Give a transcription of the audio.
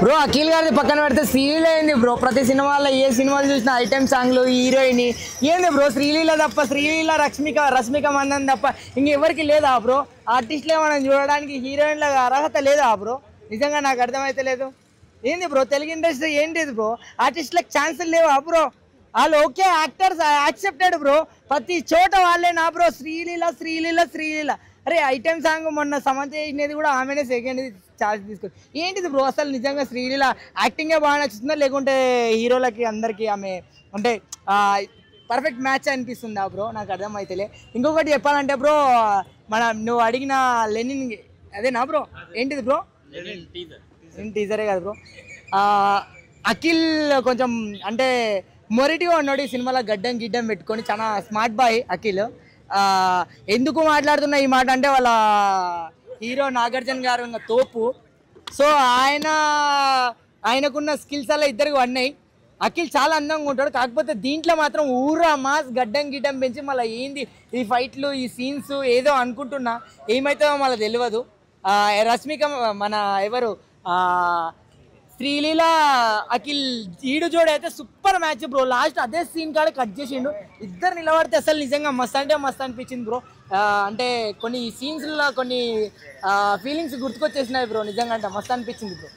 Bro Akhil గారిది పక్కన పెడితే శ్రీలీల ఏంది బ్రో? ప్రతి సినిమాలో ఏ సినిమాలు చూసినా ఐటెం సాంగ్లు హీరోయిన్ ఏంది బ్రో? శ్రీలీల తప్ప, శ్రీలీల రష్మిక మందన్ తప్ప ఇంకెవరికి లేదా బ్రో? ఆర్టిస్టులే మనం చూడడానికి హీరోయిన్ల అర్హత లేదా బ్రో? నిజంగా నాకు అర్థమైతే లేదు. ఏంది బ్రో తెలుగు ఇండస్ట్రీ ఏంటిది బ్రో? ఆర్టిస్టులకు ఛాన్సులు లేవా బ్రో? వాళ్ళు ఓకే యాక్టర్స్ యాక్సెప్టెడ్ బ్రో, ప్రతి చోట వాళ్ళే నా బ్రో. శ్రీలీల అరే ఐటెం సాంగ్ మొన్న సమంత చేసినది కూడా ఆమెనే సెకండ్ ఛార్జ్ తీసుకొని ఏంటిది బ్రో? అసలు నిజంగా శ్రీలీల యాక్టింగే బాగా నచ్చుతుందా, లేకుంటే హీరోలకి అందరికీ ఆమె అంటే పర్ఫెక్ట్ మ్యాచ్ అనిపిస్తుందా బ్రో? నాకు అర్థమైతేలే. ఇంకొకటి చెప్పాలంటే బ్రో, నువ్వు అడిగిన లెనిన్ అదేనా బ్రో? ఏంటిది బ్రో? టీజరే కదా బ్రో. అఖిల్ కొంచెం అంటే మొరిటిగా ఉన్నాడు ఈ సినిమాలో, గిడ్డం పెట్టుకొని. చాలా స్మార్ట్ బాయ్ అఖిల్. ఎందుకు మాట్లాడుతున్నా ఈ మాట అంటే, వాళ్ళ హీరో నాగార్జున గారు ఇంకా తోపు. సో ఆయనకున్న స్కిల్స్ అలా ఇద్దరికి ఉన్నాయి. అఖిల్ చాలా అందంగా ఉంటాడు, కాకపోతే దీంట్లో మాత్రం ఊరా మాస్ గిడ్డం పెంచి మళ్ళీ ఏంది ఈ ఫైట్లు ఈ సీన్స్ ఏదో అనుకుంటున్నా, ఏమవుతుందో మళ్ళీ తెలియదు. రష్మిక మన ఎవరు శ్రీలీల అఖిల్ ఈడు జోడి అయితే సూపర్ మ్యాచ్ బ్రో. లాస్ట్ అదే సీన్ కాడ కట్ చేసిండు, ఇద్దరు నిలబడితే అసలు నిజంగా మస్త్ అంటే మస్త్ అనిపించింది బ్రో. అంటే కొన్ని సీన్స్లో కొన్ని ఫీలింగ్స్ గుర్తుకొచ్చేసినాయి బ్రో, నిజంగా అంటే మస్త్ అనిపించింది బ్రో.